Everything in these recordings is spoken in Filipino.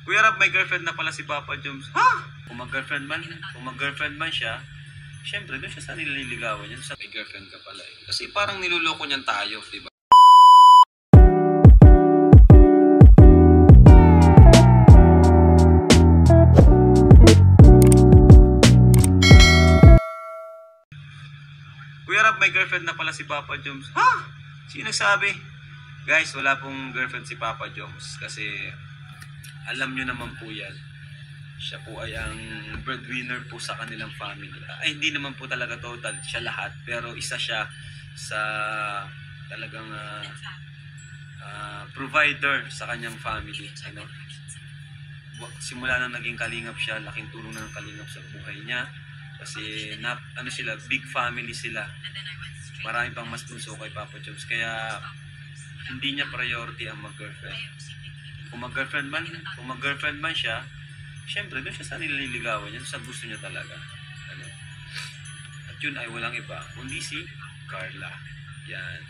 Kuya Rap, may girlfriend na pala si Papa Joms. Ha? Kung mag-girlfriend man siya, syempre doon siya sa nililigawan niya. May girlfriend ka pala eh. Kasi parang niluloko niyan tayo, di ba? Kuya Rap, may girlfriend na pala si Papa Joms. Ha? Sino nagsabi? Guys, wala pong girlfriend si Papa Joms kasi alam nyo naman po yan. Siya po ay ang breadwinner po sa kanilang family. Ay, hindi naman po talaga total siya lahat, pero isa siya sa talagang provider sa kanyang family. Ano? Simula na naging kalingap siya, laking tulong na ng kalingap sa buhay niya. Kasi ano sila, big family sila. Marami pang mas bunso kay Papa Joms. Kaya hindi niya priority ang mag-girlfriend. Kung mag-girlfriend man siya, syempre doon siya sa nililigawan niya, sa gusto niya talaga. Ano? At yun ay walang iba, kundi si Carla. Yan.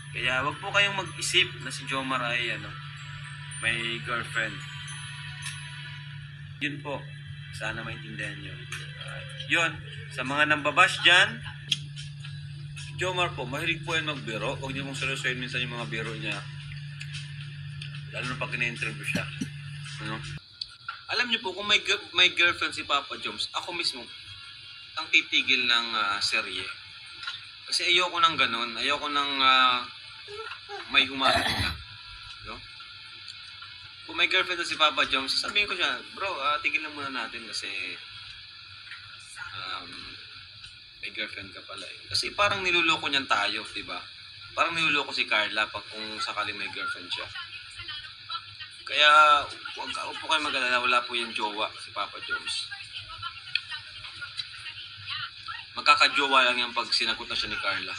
Kaya wag po kayong mag-isip na si Jomar ay may girlfriend. Yun po. Sana maintindihan nyo. Yun. Sa mga nambabash dyan, Jomar po, mahilig po yan magbiro. Huwag niyo mong seryosohin minsan yung mga biro niya. Lalo na pag ina-interview siya. Ano? Alam niyo po, kung may girlfriend si Papa Joms, ako mismo ang titigil ng serye. Kasi ayoko nang ganun. Ayoko nang may humalit na. No? Kung may girlfriend si Papa Joms, sabihin ko siya, bro, tigil lang muna natin kasi may girlfriend ka pala eh. Kasi parang niluloko niyan tayo, di ba? Parang niluloko si Carla pag kung sakali may girlfriend siya. Kaya, huwag po kayo mag-alala, wala po yung jowa si Papa Joms. Magkakajowa lang yan pag sinagot na siya ni Carla.